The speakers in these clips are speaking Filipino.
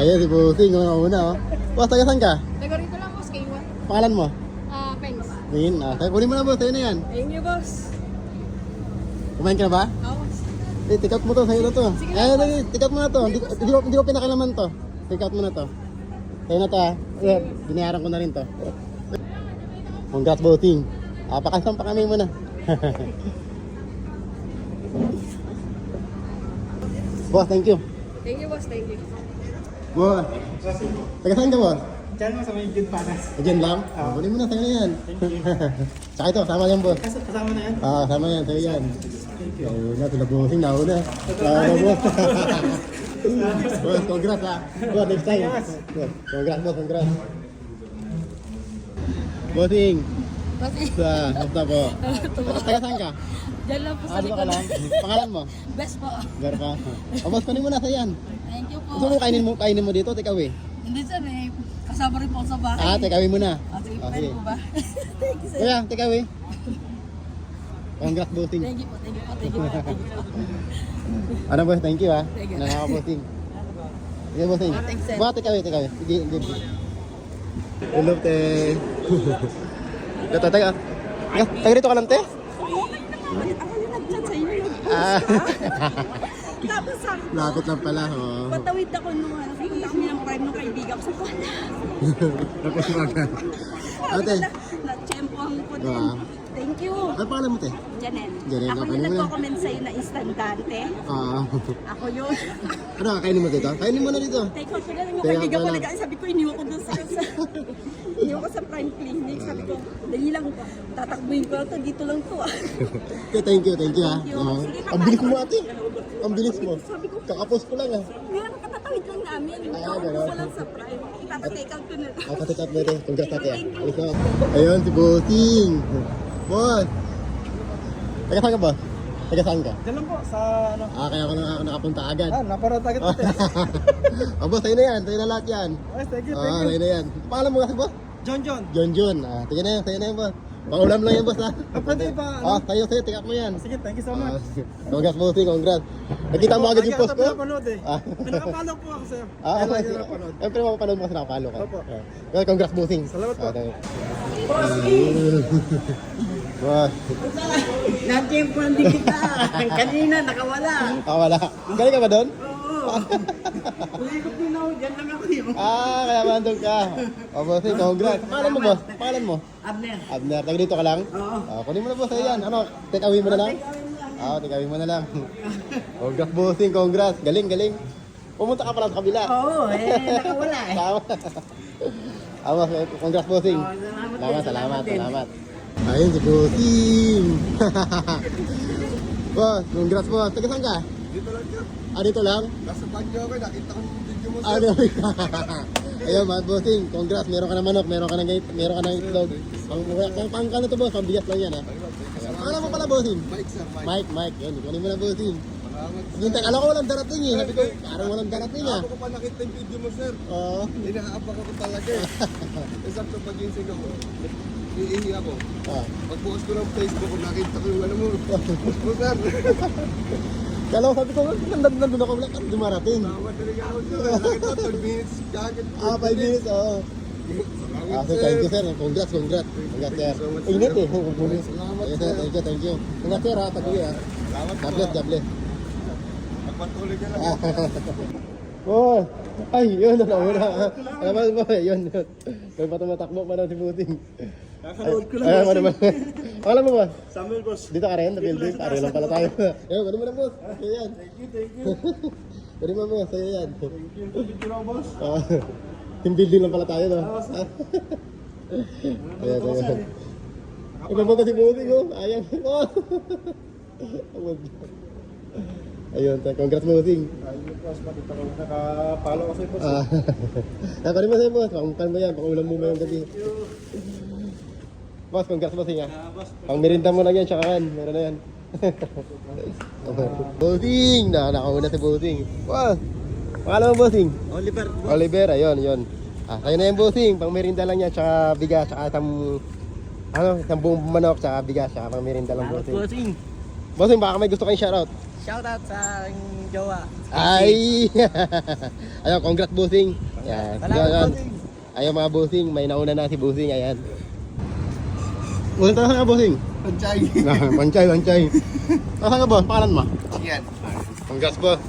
Ayan, si Bossing, una oh. Boss, taga saan ka? Taga rito lang, boss. Kayo. Pangalan mo? Pengs. Min, kunin mo na boss, sa'yo na yan. Thank you, boss. Kumain ka na ba? Ako, boss. Take out mo to, sa'yo na to. Ay, take out mo na to. Hindi ko pinakalaman to. Take out mo na to. Sa'yo na to ah. Ayan, binayaran ko na rin to. Congrats, Bossing. Pakasang pa kami muna. Boss, thank you. Thank you, boss. Thank you. Boss, taga saan ka, boss? Diyan mo sa may Jun Panas. Diyan lang? Kunin mo na, sa'yo na yan. Tsaka ito, sama yan, boss. Kasama na yan? Sama yan, sa'yo yan. Ayun na, tulad Bossing, nauna. Boss. Boss, congrats ha. Boss, next time. Congrats, boss, congrats. Bossing. Basta po. Taga saan ka? Diyan lang po sa Dito ka lang. Pangalan mo? Best po. Gar ka. Boss, kunin mo na, sa'yo yan. Thank you po. Gusto mo kainin mo dito, take away. Hindi, sir. Kasama rin po ako sa bahay. Take away mo na. Sige, Okay. pwede po ba? Thank you, sir. Kuya, take away. Congrats, Bossing. Thank you po. Thank you po. Thank you po. Thank you po. Ano boss, thank you ha. Thank you. Nakaka-Bossing. Sige, Bossing. Thanks, sir. Take away, take away. Give. Hello, te. Taga rito ka lang, te? Ako yung nag-chat sa inyo. Tapos sabi ko, Lapit lang pala, oh. patawid ako nung punta kami ng prime ng kaibigan ko sa kanya. Tapos maga. Ate, Na-tsempohan ko din. Ah. Thank you. ano pangalan mo, te? Janen. Janen, Ako okay yung na. nagko-comment sa'yo na instantante. Ako yun. Ano, kainin mo dito? Kainin mo na dito. Take out ko na lang yung Take out kaibigan na ko. lang. Sabi ko, iniwan ko doon sa iniwan ko sa prime clinic. Sabi ko, dali lang, tatakbuhin ko lang to. Dito lang to ah. Okay, thank you ha. Thank you. Ah. Sige, Ang bilis mo, ate. Ang bilis mo. Sabi ko, Kakapos ko lang ah. ngayon katatawid lang namin. Kakaupo ganun. ko lang sa prime. Ipapa-take out ko na lang. Patikat mo ito. Congrats ate. Alis na. Ayun, si Bossing. Boss. Taga saan ka ba? Taga saan ka? Diyan lang po sa ano. Kaya ako nakapunta agad. Naparot agad ito eh. Boss, sa'yo na yan. Sa'yo na lahat yan. Yes, thank you, Sa'yo na yan. Pangalan mo kasi, boss? John. John. Tingnan na yan. Sa'yo na yan, boss. Pangulam lang yan, boss, ha? Pwede ba? Sa'yo. Tingnan mo yan. Sige, thank you so much. Congrats, Bossing. Congrats. Nakita mo agad yung post ko? Pinapanood eh. Ah. Pinapanood po ako sa'yo. Okay. Lagi napanood. Siyempre, mapapanood mo kasi nakapalo ka. Opo. Well, congrats, Bossing. Salamat po. Boss. Na-tsempohan din kita. Kanina, nakawala. Wala. Galing ka ba doon? Oo. Ulikot din ako. Diyan lang ako yun. Kaya mandong ka. Bossing, congrats. Pangalan mo, boss? Pangalan mo? Abner. Abner, taga dito ka lang? Oo. Kunin mo na, boss. Ayan. Ano, take away mo na lang? Take away mo na lang. Congrats, Bossing. Congrats. Galing. Pumunta ka pala sa kabila. Oo, nakawala eh. Tama. Congrats, Bossing. Salamat din. Salamat. Ayun si Bossing. Boss, congrats, boss. Taga saan ka? Dito lang yun. Dito lang? Nasa Baguio ako, nakita ko yung video mo Ayun, mga Bossing. Congrats. Meron ka ng manok, meron ka ng itlog. Pang kano to, boss? Pang bigas lang yan, ha? Alam mo pala, Bossing? Mike sir, Mike. Yun, kunin mo na, Bossing. Salamat. Hintay, alam ko walang darating eh. Sabi ko, parang walang darating ah. Ako ko pa nakita yung video mo sir. Oo. Inaabak ako talaga eh. Sakto pag-insig ako. Iihi ako. Pagbukas ko ng Facebook, nakita ko yung ano mo. Mo sir. Kala ko sabi ko, nandun ako lang, dumarating. Tama talaga ako sir. Nakita ko 12 minutes kagad. 5 minutes, oo. Salamat So, thank you sir. Congrats. Congrats sir. Init eh. Salamat Yes, sir. sir. Thank you. Congrats sir ha, taguwi ha. Salamat po. God bless. Magpatuloy ka lang. Oh, ay, yun, nauna. Alam mo, yun. May patumatakbo pa daw si Bossing. Nakanood ko lang. Ay, ano ba? Alam mo ba? Samuel boss. Dito ka rin, sa building. Pare lang pala tayo. Ayun, ano mo na, boss? Sa'yo yan. Thank you. Ano mo, boss? Sa'yo yan. Thank you. Video lang boss. Team building lang pala tayo, no? Ayan. Ito ba si Bossing, oh? Ayan. Ayun, congrats, Bossing. Ayun boss, patita ko. Nakapalo kasi boss. Naparin mo sa'yo, boss. Pakuntan mo yan, pakulam mo yung gabi. Boss, congrats, Bossing, ha? Pang merinda mo lang yan, tsaka kan. Meron na yan. Bossing! Nakauna si Bossing. Wow! Pangalan mo, Bossing? Oliver, ayun. Sa'yo na yan, Bossing. Pang merinda lang yan, tsaka bigas, tsaka isang buong manok, tsaka bigas, tsaka pang merinda lang, Bossing. Bossing, baka may gusto kayong shoutout. Shoutout sa aking jowa. Ay! Ayun, congrats bossing. Yan. Salamat, bossing. Ayun mga bossing, may nauna na si bossing, ayan. Unang tanong ka bossing? Panchay. Panchay. Nasaan ka boss? Pangalan mo? Yan. Congrats boss.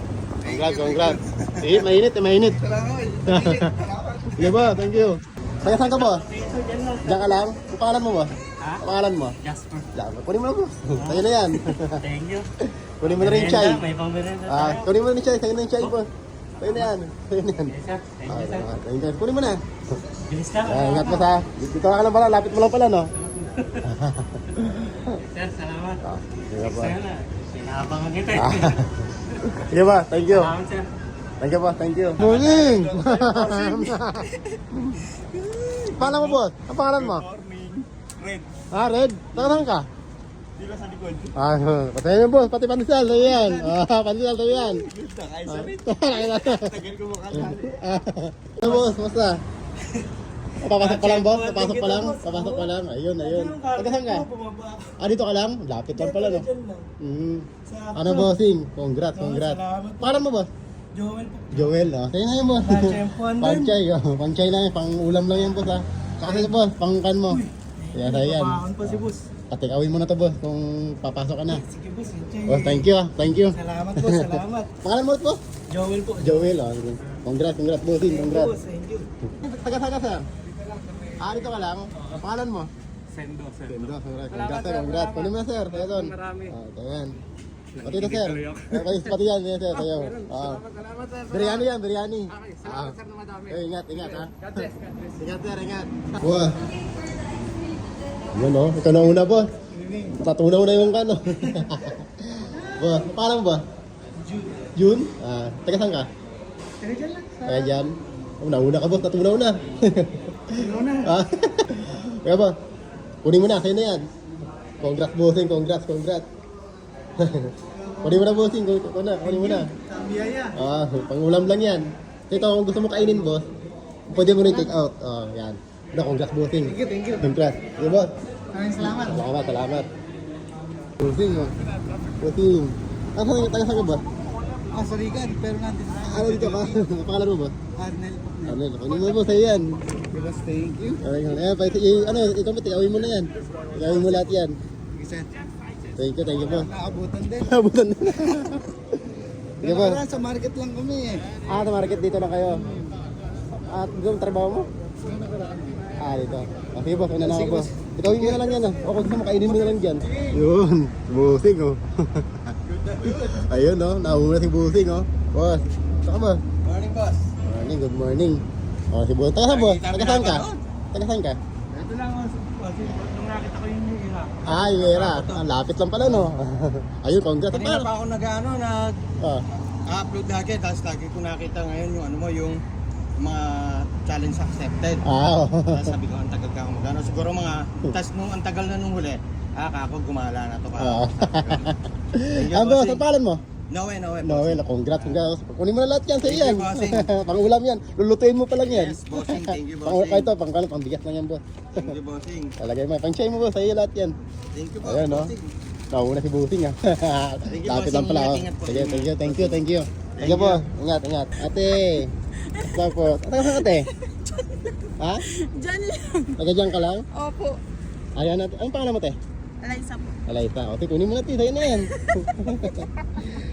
Congrats. Sige, mainit. Salamat. Sige ba, thank you. Kaya saan ka boss? Diyan ka lang? Ang pangalan mo boss? Ha? Ang pangalan mo? Jasper. Kunin mo na boss. Sa'yo na yan. Thank you. Kunin mo na rin yung chai. May pang-merenda Kunin mo na rin yung chai. Sa'yo na yung chai boss. Sa'yo na yan. Yes, sir. Thank you, sir. Thank you. Kunin mo na. Bilis lang. Ingat mo sa. Dito ka lang pala. Lapit mo lang pala no? Sir, salamat. Sige ba? Sana, pinaabangan kita. Sige ba? Thank you. Salamat, sir. Thank you boss. Thank you. Morning! Pangalan mo boss? Ang pangalan mo? Red. Red? Saan ka? Dito sa likod. Patayin mo boss. Pati pandesal. Sa'yo yan. Pandesal sa'yo yan. Ay, sabi. Tagal Tagal ko makakali. boss, basta. Papasok pa lang boss? Papasok pa lang. Ayun. Taga saan ka? Dito ka lang? Lapit lang pala no? Ano bossing? Congrats. Pangalan mo boss? Joel, sa'yo na yun boss. Panchay, panchay lang yun. Pang ulam lang yan boss ha. Kasi boss, pangkan mo. Kaya sa'yo yan. pa si boss. Patikawin mo na to boss kung papasok ka na. Sige, boss. Enjoy. Boss, thank you. Salamat, boss. Salamat. Pangalan mo boss? Joel po. Joel, sige. Congrats bossing. Congrats. Boss, thank you. Taga sir? Dito ka lang. Pangalan mo? Sendo, sir. Congrats. Kunin mo na sir. Tayo doon. Marami. Ayan. Pati na sir. Pati yan sir. Tayo. Salamat, sir. Biryani yan, biryani. Salamat, sir, na madami. Ingat ha. God bless. Ingat sir, ingat. Wah. Yan o, ikaw na una boss. Tatunaw na yung kano. Boss, pangalan mo ba? June. Taga saan ka? Taga dyan. Nauna ka boss, natunaw na. Kaya ba? Kunin mo na, sa'yo na yan. Congrats bossing, congrats. Kunin mo na bossing, kunin mo na. Pangulam lang yan. Ito, kung gusto mo kainin boss, pwede mo rin take out. Yan. Congrats bossing. Thank you. Congrats. Sige boss. Maraming salamat. Salamat. Bossing. Taga saan ka boss? Sarigan, pero nandito na. Dito ka? Pangalan mo boss? Arnel po. Kunin mo boss, sa'yo yan. Boss, thank you. Ikaw mo, tikawin mo na yan. Tikawin mo lahat yan. Isa. Thank you boss. Naabutan din. Abutan na. Sige boss. Sa market lang kami eh. Sa market dito lang kayo. At doon trabaho mo? Dito. Sige boss, una na ako boss. Tikawin mo na lang yan O kung gusto mo, kainin mo na lang dyan. Yun, busing Ayun nauna si busing Boss, saka ba? Morning, boss. Morning, good morning. Si boss, taga saan boss? Taga saan ka? Ito lang, nung nakita ko yung ira. Yung era. Lapit lang pala Ayun, congrats. Kanina pa ako Ah. upload lagi, tapos lagi ko nakita ngayon yung mga challenge accepted. Tapos sabi ko, ang tagal ka ako magano. Siguro tapos nung ang tagal na nung huli, kako gumala na to ka. Boss, ang pangalan mo? Noe. Noel, congrats. Kunin mo na lahat yan sa Thank you, iyan. bossing. Pangulam yan. Lulutuin mo pa lang yan. Yes, bossing. Thank you, bossing. Kahit pangbigas lang yan, boss. Thank you, bossing. Talagay mo. Pang-share mo, boss. Sa iyo lahat yan. Thank you, Ayan, bossing. Nauna si Busing, you, Lapit bossing. lang pala, Ingat po. Sige, thank you. Thank Sige po, ingat. Ate. Tapos, taga saan ate? Ha? Diyan lang. Taga dyan ka lang? Opo. Ayan natin. Anong pangalan mo, te? Alaysa po. Alaysa. O, te, kunin mo na, te. Sa'yo na yan.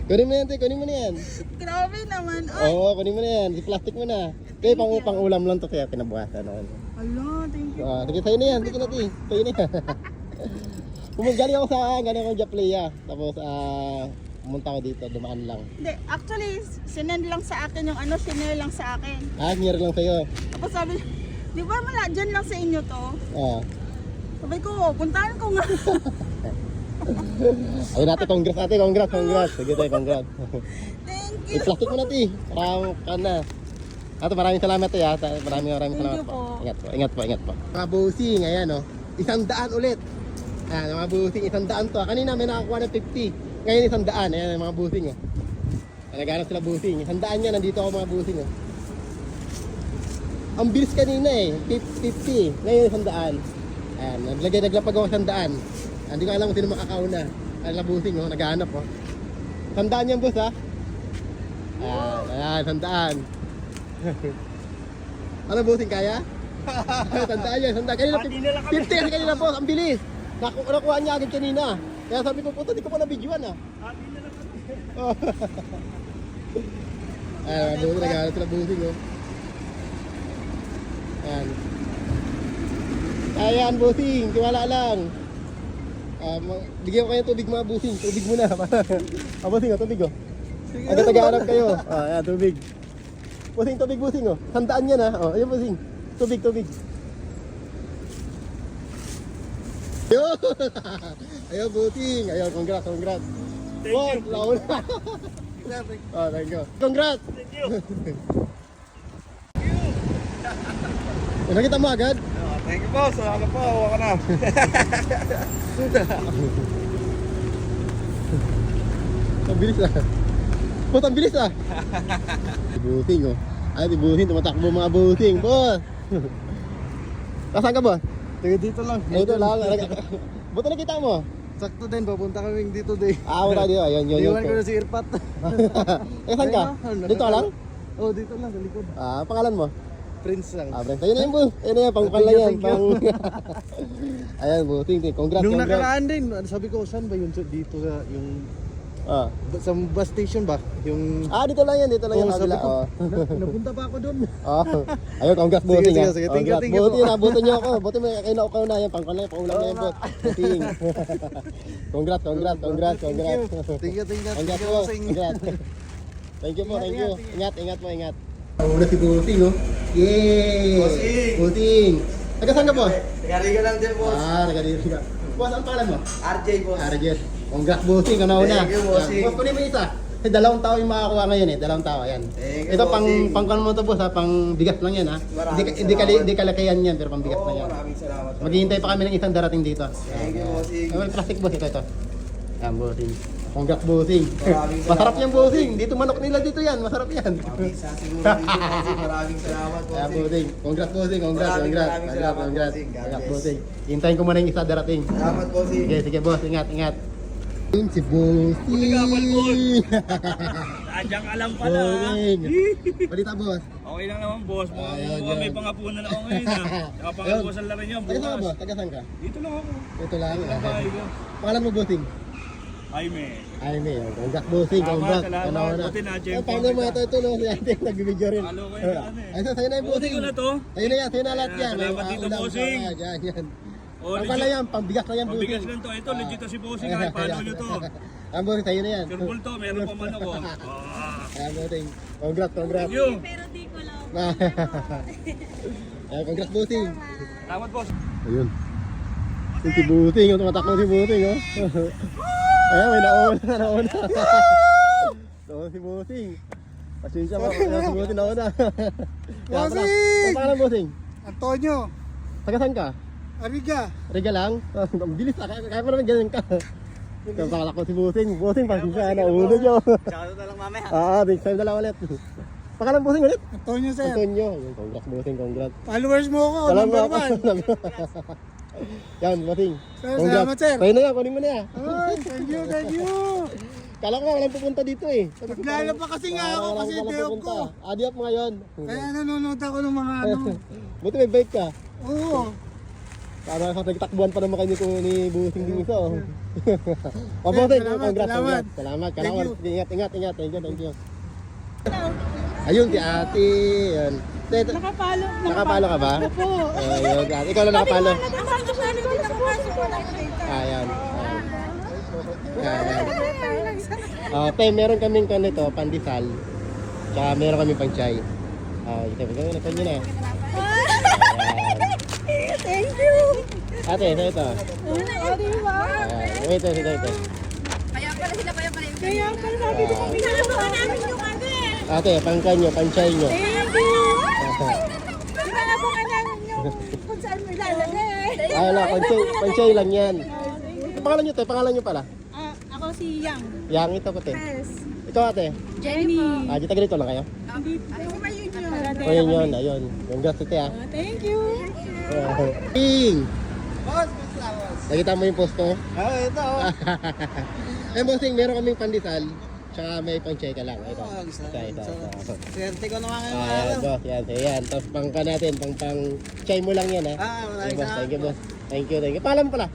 Kunin mo na yan, te. Kunin mo na yan. Grabe naman. Oo, kunin mo na yan. Si plastic mo na. Kaya pang ulam lang to kaya kinabukasan. Hala, thank you. Sige, sa'yo na yan. Sige na, te. Sa'yo na yan. Galing ako Japlaya. Tapos, pumunta ako dito. Dumaan lang. Hindi, actually, sinend lang sa akin yung sinare lang sa akin. Ngira lang sa'yo. Tapos sabi, di ba mala, dyan lang sa inyo to? Sabi ko, puntahan ko nga. Ayun natin, congrats. Sige tayo, congrats. Thank you. I-plastic mo na, te. Para ka na. Maraming salamat, te. Maraming Thank salamat you po. Ingat po. Mga busing, ayan 100 ulit. Mga busing, 100 to. Kanina may nakakuha ng 50. Ngayon 100. Ayan, mga busing. Naghanap sila busing. 100 yan, nandito ako mga busing. Ang bilis kanina 50. Ngayon 100. Ayan, naglapag ako 100. Hindi ko alam kung sino makakauna. Ayan, busing, naghahanap. Tandaan yan, boss, ha? Ayan, tandaan. Ano, bossing, kaya? Tandaan yan, tandaan. Kanina, 50 kasi kanina, boss, ang bilis. Nakuha niya agad kanina. Kaya sabi ko, puto, di ko pa na-videoan, ha? Ayan, bossing, nag-aaral sila, bossing, oh. Ayan. Ayan, bossing, tiwala lang. Bigyan ko kayo tubig, mga bossing. Tubig muna. Bossing, oh, tubig, oh. Agad nag-aaral kayo. Ayan, tubig. Bossing, tubig, bossing, oh. Tandaan yan, ha. Oh, ayan, bossing. Tubig, tubig. Ayun! Ayun, bossing. Ayun, congrats, congrats. Thank you. Laon na. Oh, thank you. Congrats! Thank you. Nakita mo agad? Thank you, boss. Salamat po. Hawa ka na. Ang bilis, ah. Boss, ang bilis, ah. Bossing, oh. Ay, di bossing. Tumatakbo mga bossing, boss. Nasaan ka, boss? Dito lang. Dito lang. Buto nakita mo? Sakto din, papunta kami dito din. Wala dito. Ayun, yun. Iwan ko na si Irpat. Saan ka? Dito ka lang? Oh, dito lang, sa likod. Pangalan mo? Prince lang. Friends. Ayun na yun, boss. Ayun na yan, pang pala yan. Ayan, bossing. Congrats, Nung congrats. nakaraan din, sabi ko, saan ba yun dito sa yung sa bus station ba? Yung Dito lang yan. Dito lang yan. sabi Kabila. ko, napunta pa ako doon. Ayun, congrats, bossing. Sige, sige. Thank you, thank you. Buti, nabuto niyo ako. Buti may kainaw na yan. Pangkalan, paulam na yan, boss. Bossing. Congrats, congrats, congrats, congrats. Thank you, thank you. Congrats Thank po. you, Congrats. Thank you po, thank you. Ingat, Ingat, ingat po, ingat. Una si Bossing, oh. Yay! Bossing! Bossing! Taga saan ka, boss? Tagariga lang din, boss. Taga-dito ka. Boss, ang pangalan mo? RJ, boss. Arjes. Congrats, Bossing. Ano una? Thank you, Bossing. Boss, kunin mo isa. Kasi 2 tao yung makakuha ngayon, eh. 2 tao, ayan. Thank you, Ito, Bossing. pang mo to, boss, ha? Pang bigas lang yan, ha? Hindi kalakihan yan, pero pang bigas lang yan. Maraming salamat. Maghihintay pa kami ng isang darating dito. Thank you, Bossing. May plastic, boss. Ito. Ayan, Bossing. Congrats, Bossing. Maraming salamat, Masarap yan, Bossing. Bossing. Dito manok nila dito yan. Masarap yan. Isa siguro dito, bossing. Maraming salamat, Kaya, bossing. Bossing. Congrats, Bossing. Congrats, Maraming congrats. salamat, Congrats, Bossing. God congrats, bless. Bossing. Hintayin ko muna yung isa darating. Salamat, bossing. Sige, sige, boss. Ingat, ingat. Si Bossing. Adyang alam pala. Bossing. Balita, boss. Okay lang naman, boss. Ayun, Mukhang may yun. pangapunan ako ngayon, ha. Nakapangapusan lang rin yun, Taga saan ka, bukas. boss? Taga saan ka? Dito lang ako. Ito lang. Bahay ko. Pangalan mo, Bossing? Jaime. Ay, may. Congrats, Bossing. Salamat, Congrats. salamat. Ano na. Buti na-gem Ay, po paano mo kita. ito, no? Si ate, nagbibideo rin. Halo kayo dyan, eh. Ay, sa'yo na yung Buti Bossing. ko na to. Ayun na yan, sa'yo na lahat yan. Salamat dito, Ulam, Bossing. Yan, yan. Oh, Pang pala yan, pang bigas na yan, Pabigas Bossing. lang to. Ito, legit na si Bossing. Kahit paano nyo to. Ang Bossing, sa'yo na yan. Surbol to, meron pa man ako. Ayan, Bossing. Congrats, congrats. Thank you. Pero di ko lang. Ayan, congrats, Bossing. Salamat, boss. Ayun. Si Bossing, yung tumatakbo si Bossing, oh. Ayan, may nauna, nauna. Nauna si Bossing. Pasensya mo, si Bossing nauna. Bossing! Ang pangalan, Bossing? Antonio, Taga saan ka? Ariga. Riga lang? Ang bilis, kaya pa naman ganyan ka. Kaya pakala ko si Bossing. Bossing, pasensya, nauna nyo. Tsaka na lang mamaya. Next time na lang ulit. Pangalan, Bossing, ulit? Antonio, sir. Antonio. Ayun, congrats, Bossing, congrats. Followers mo ako, Salamat. number 1. Yan, Bossing. Sir, salamat, sir. Kaya na yan, kunin mo na yan. Ay, thank you, thank you. Kala ko walang pupunta dito eh. Naglala pa kasi nga ako kasi day off ko. Di off mo ngayon. Kaya nanonood ako ng mga ano. Buti may bike ka. Oo. Para nagtakbuhan pa naman kayo ni Busing din isa. Oh, Bossing, salamat, congrats, salamat. congrats. Salamat. Thank you. Ingat, ingat, ingat. Thank you, thank you. Ayun, si ate. Yan. Nakapalo. Nakapalo ka ba? Opo. Ayun, ate. Ikaw lang nakapalo. Nakapalo ko nakapasok ko lang dito. Ayan. Ayan. Te, meron kaming kanito, pandesal. Tsaka meron kaming pang chai. Ito, ito nyo na. Ayan. Thank you. Ate, ito. Oh, di ba? Ayan. Ito. Kaya pala sabi ko, pinagawa namin yung ano eh. Ate, pang kanyo, pang chai nyo. Thank you. Pinagawa namin yung kung saan mo ilalagay. Wala, pang chai lang yan. Pangalan nyo, te, pangalan nyo pala. Ako si Yang. Yang ito ko, te. Yes. Ito, ate. Jenny. Dito ganito lang kayo? Ako ba yun yun? O yun, ayun. Congrats, ate, ah. Thank you. King! Boss, salamat. Nakita mo yung post ko? Ah, ito. Eh, bossing, meron kaming pandesal. Tsaka may pang-check ka lang. Ito. Ito. Swerte ko naman ngayon. Ayan, boss. Yan. Ayan. Tapos pang natin. Pang-chay mo lang yan, ha? Maraming boss. Thank you, salamat. boss. Thank you. Paalam mo pala.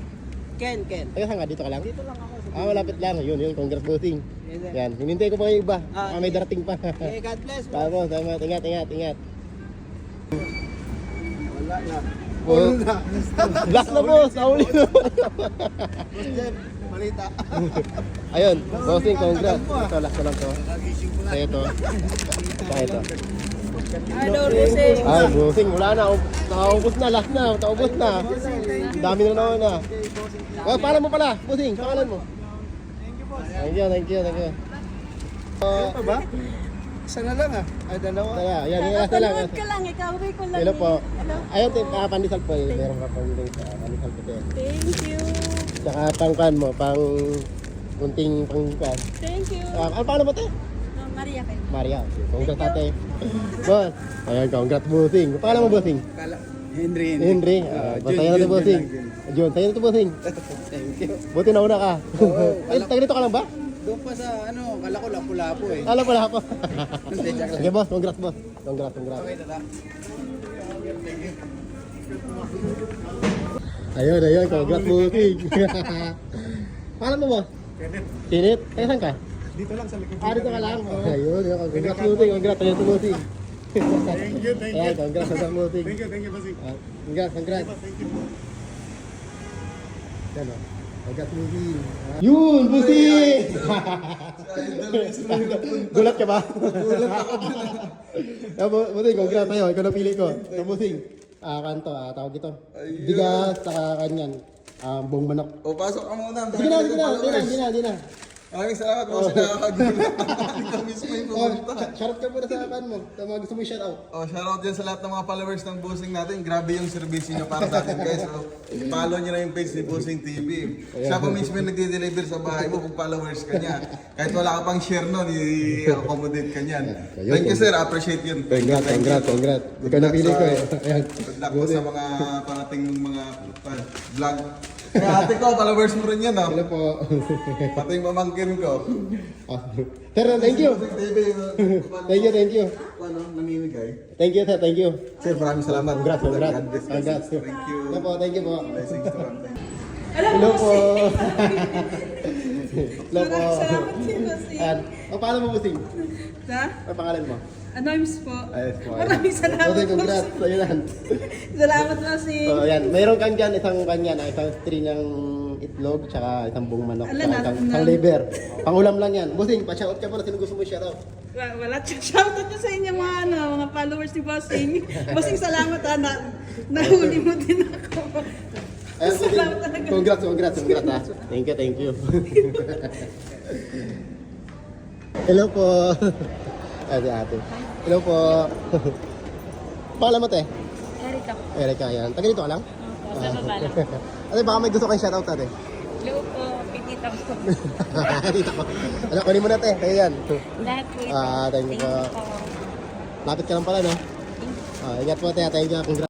Ken. Taga saan ka? Dito ka lang? Dito lang ako. Malapit lang. Yun. Congrats, bossing. Yes, sir. Yan. Hinintay ko pa yung iba. May darating pa. Okay, God bless. Tapos, ingat. Wala na. Oh. Last na, boss. Nauli na. Boss Jen, balita. Ayun. Bossing, congrats. Ito, last na lang to. Sa'yo to. Ito. Hello, Roseng. Ay, bossing. Wala na. Nakaubos na. Last na. Nakaubos na. Dami na naman na. Paalam mo pala. Bossing, pangalan mo. Thank you. Ano pa ba? Isa na lang ah. Ay, dalawa. Kaya, yan, yung last na lang. Panood ka lang, ikaw ko lang. Hello po. Hello. Ayun, pandesal po. Meron ka pang pandesal po. Thank you. Tsaka pangkan mo, kunting pangkan. Thank you. Paano mo te? Maria kayo. Maria. Congrats ate. Boss. Ayan, congrats bossing. Paano mo bossing? Henry. Masaya na ito bossing. Jun, sa'yo na ito bossing. Thank you. Buti nauna ka. Ay, taga dito ka lang ba? Doon pa sa kala ko lapu-lapu eh. Alam pala ako. Hindi, joke lang. Okay boss, congrats boss. Congrats. Okay, tata. Ayun, congrats bossing. Paano mo boss? Kinit. Kaya saan ka? Dito lang sa likod. Dito ka lang. Ayun, congrats bossing. Congrats sa bossing. Thank you. Ayan, congrats sa bossing. Thank you, bossing. Congrats. Thank you. Yan o. Congrats bossing. Yun, bossing! Gulat ka ba? Gulat ako. Bossing, congrats sa'yo. Ikaw napili ko. Ito bossing. Kanto, tawag ito. Bigas, saka kanyan. Buong manok. O, pasok ka muna. Sige na. Di na. Maraming salamat po sa nakakagulat. Ikaw mismo yung pumunta. Shoutout ka muna sa akin mo. Sa mga gusto mo i-shoutout. Oh, shoutout dyan sa lahat ng mga followers ng Bossing natin. Grabe yung service niyo para sa atin guys. So, follow niyo na yung page ni Bossing TV. Siya pa mismo yung nagde-deliver sa bahay mo kung followers ka niya. Kahit wala ka pang share nun, i-accommodate ka niyan. Thank you sir, appreciate yun. Congrats. Ikaw napili ko eh. Ayan. Good luck po sa mga parating ng mga vlog. Kaya ate ko, followers mo rin yan, no? Hello po. Pati yung mamangkin ko. Sir, thank you. Bossing TV, Thank you. ano, namimigay. Thank you, sir. Thank you. Sir, maraming salamat. Congrats. God bless you. Congrats. Thank you. Hello po, thank you po. Blessings to all. Hello po. Hello po. Salamat si Roseng. Ayan. Paano mo busing? Ha? Ang pangalan mo? Anonymous po. Ayos po. Maraming salamat Busing, po. congrats. Sa'yo yan. Salamat Roseng. So, ayan. Mayroon kang dyan, isang string ng itlog, tsaka isang buong manok, Ala, tsaka isang liver. Pangulam lang yan. Busing, pa-shoutout ka muna. Sino gusto mo i-shoutout? Wala. Shoutout nyo sa inyo mga followers ni Bossing. Bossing, salamat nahuli mo din ako. Ayan, Busing. Salamat talaga. Congrats ha. Thank you. Hello po. Ate. Hello po. Pangalan mo te? Erika, yan. Taga dito ka lang? Opo, sa baba lang. Ate, baka may gusto kayong shoutout ate. Hello po, pititang ko. Dito ko. Kunin mo na te, kaya yan. Lahat po ito. Thank you po. Lapit ka lang pala, no? Ingat po te, thank you. Congrats.